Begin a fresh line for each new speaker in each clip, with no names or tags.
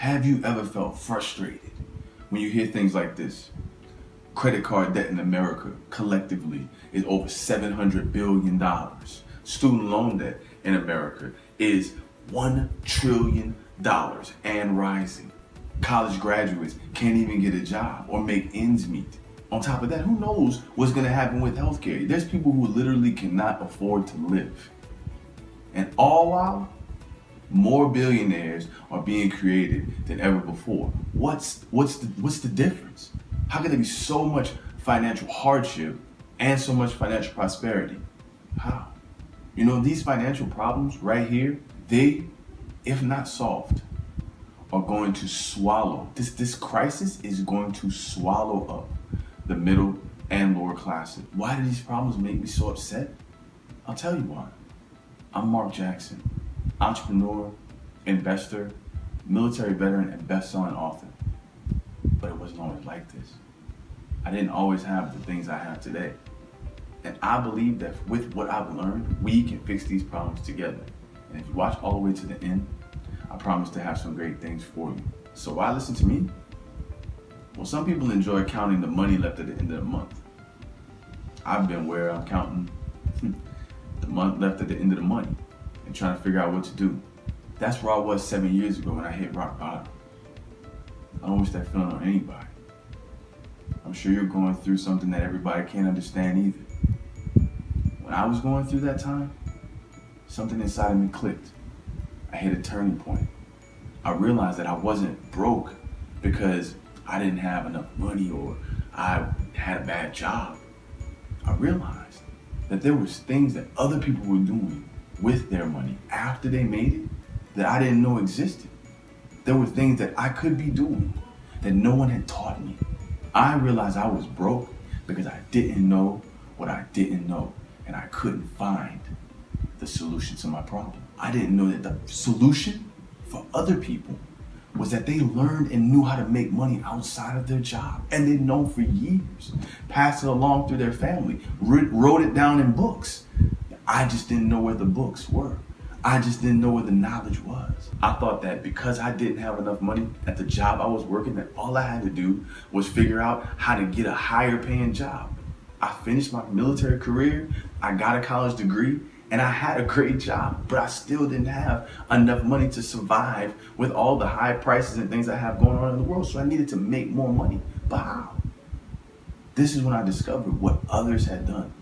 Have you ever felt frustrated when you hear things like this? Credit card debt in America collectively is over $700 billion. Student loan debt in America is $1 trillion and rising. College graduates can't even get a job or make ends meet. On top of that, who knows what's going to happen with healthcare? There's people who literally cannot afford to live. And all while, more billionaires are being created than ever before. What's the difference? How can there be so much financial hardship and so much financial prosperity? How? You know, these financial problems right here, they, if not solved, are going to swallow. This crisis is going to swallow up the middle and lower classes. Why do these problems make me so upset? I'll tell you why. I'm Mark Jackson, entrepreneur, investor, military veteran, and best-selling author. But it wasn't always like this. I didn't always have the things I have today. And I believe that with what I've learned, we can fix these problems together. And if you watch all the way to the end, I promise to have some great things for you. So why listen to me? Well, some people enjoy counting the money left at the end of the month. I've been where I'm counting the month left at the end of the money and trying to figure out what to do. That's where I was 7 years ago when I hit rock bottom. I don't wish that feeling on anybody. I'm sure you're going through something that everybody can't understand either. When I was going through that time, something inside of me clicked. I hit a turning point. I realized that I wasn't broke because I didn't have enough money or I had a bad job. I realized that there was things that other people were doing with their money after they made it that I didn't know existed. There were things that I could be doing that no one had taught me. I realized I was broke because I didn't know what I didn't know, and I couldn't find the solution to my problem. I didn't know that the solution for other people was that they learned and knew how to make money outside of their job, and they'd known for years, passed it along through their family, wrote it down in books. I just didn't know where the books were. I just didn't know where the knowledge was. I thought that because I didn't have enough money at the job I was working, that all I had to do was figure out how to get a higher paying job. I finished my military career, I got a college degree, and I had a great job, but I still didn't have enough money to survive with all the high prices and things I have going on in the world. So I needed to make more money. But how? This is when I discovered what others had done,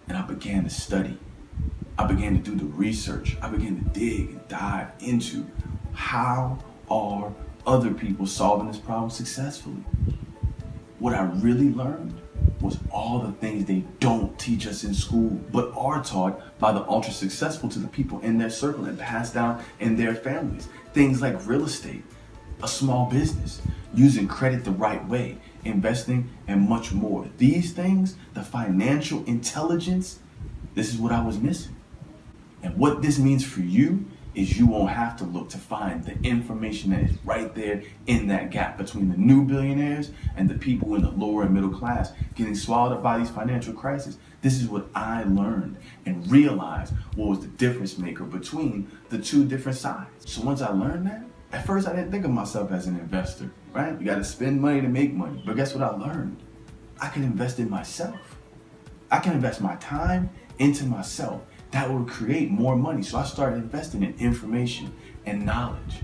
and I began to study. I began to do the research. I began to dig and dive into how are other people solving this problem successfully. What I really learned was all the things they don't teach us in school, but are taught by the ultra successful to the people in their circle and passed down in their families. Things like real estate, a small business, using credit the right way, investing, and much more. These things, the financial intelligence, this is what I was missing. And what this means for you is you won't have to look to find the information that is right there in that gap between the new billionaires and the people in the lower and middle class getting swallowed up by these financial crises. This is what I learned and realized what was the difference maker between the two different sides. So once I learned that, at first I didn't think of myself as an investor, right? You gotta spend money to make money. But guess what I learned? I can invest in myself. I can invest my time into myself. That would create more money. So I started investing in information and knowledge.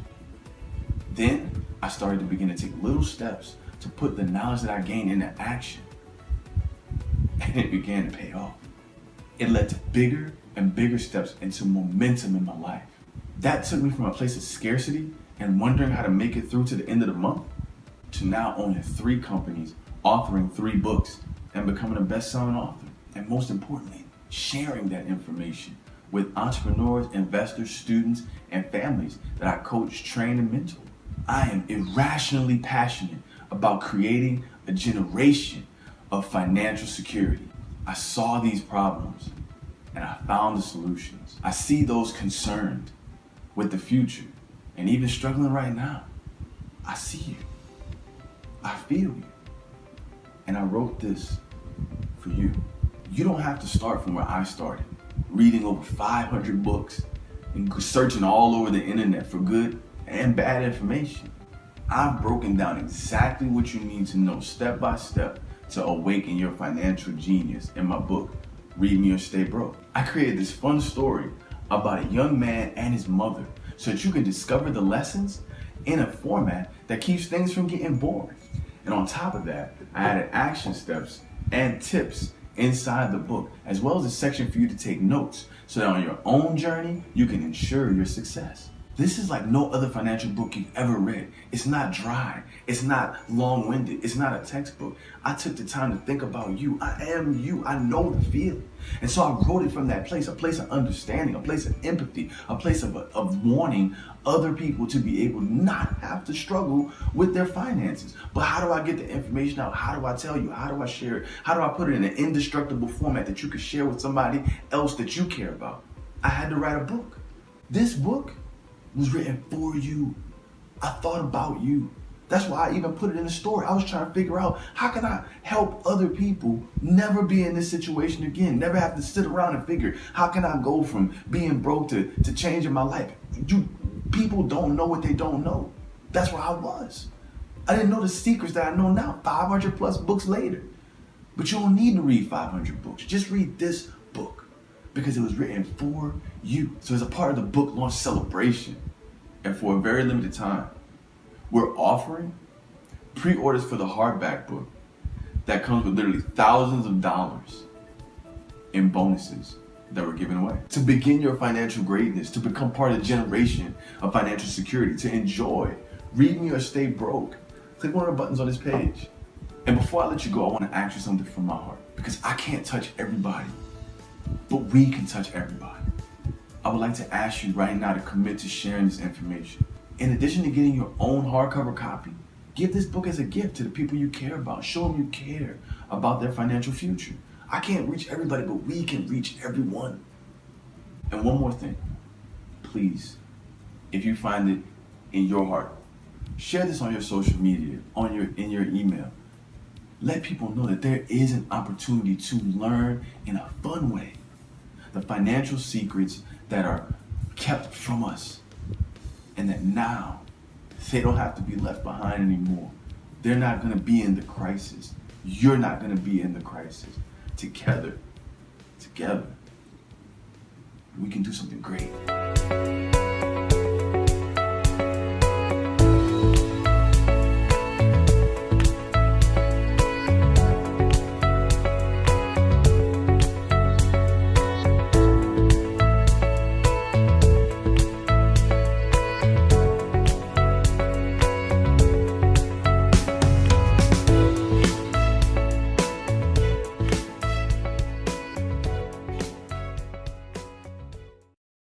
Then I started to begin to take little steps to put the knowledge that I gained into action. And it began to pay off. It led to bigger and bigger steps into momentum in my life. That took me from a place of scarcity and wondering how to make it through to the end of the month to now owning 3 companies, authoring 3 books, and becoming a best-selling author. And most importantly, sharing that information with entrepreneurs, investors, students, and families that I coach, train, and mentor. I am irrationally passionate about creating a generation of financial security. I saw these problems and I found the solutions. I see those concerned with the future and even struggling right now. I see you. I feel you. And I wrote this for you. You don't have to start from where I started, reading over 500 books and searching all over the internet for good and bad information. I've broken down exactly what you need to know step by step to awaken your financial genius in my book, Read Me or Stay Broke. I created this fun story about a young man and his mother so that you can discover the lessons in a format that keeps things from getting boring. And on top of that, I added action steps and tips inside the book, as well as a section for you to take notes so that on your own journey, you can ensure your success. This is like no other financial book you've ever read. It's not dry. It's not long-winded. It's not a textbook. I took the time to think about you. I am you. I know the feeling. And so I wrote it from that place, a place of understanding, a place of empathy, a place of wanting other people to be able to not have to struggle with their finances. But how do I get the information out? How do I tell you? How do I share it? How do I put it in an indestructible format that you can share with somebody else that you care about? I had to write a book. This book was written for you. I thought about you. That's why I even put it in the story. I was trying to figure out how can I help other people never be in this situation again, never have to sit around and figure how can I go from being broke to changing my life. People don't know what they don't know. That's where I was. I didn't know the secrets that I know now, 500 plus books later. But you don't need to read 500 books. Just read this book because it was written for you. So as a part of the book launch celebration, and for a very limited time, we're offering pre-orders for the hardback book that comes with literally thousands of dollars in bonuses that we're giving away. To begin your financial greatness, to become part of the generation of financial security, to enjoy Read Me or Stay Broke, click one of the buttons on this page. And before I let you go, I want to ask you something from my heart, because I can't touch everybody, but we can touch everybody. I would like to ask you right now to commit to sharing this information. In addition to getting your own hardcover copy, give this book as a gift to the people you care about. Show them you care about their financial future. I can't reach everybody, but we can reach everyone. And one more thing, please, if you find it in your heart, share this on your social media, in your email. Let people know that there is an opportunity to learn in a fun way the financial secrets that are kept from us, and that now they don't have to be left behind anymore. They're not going to be in the crisis. You're not going to be in the crisis. Together, we can do something great.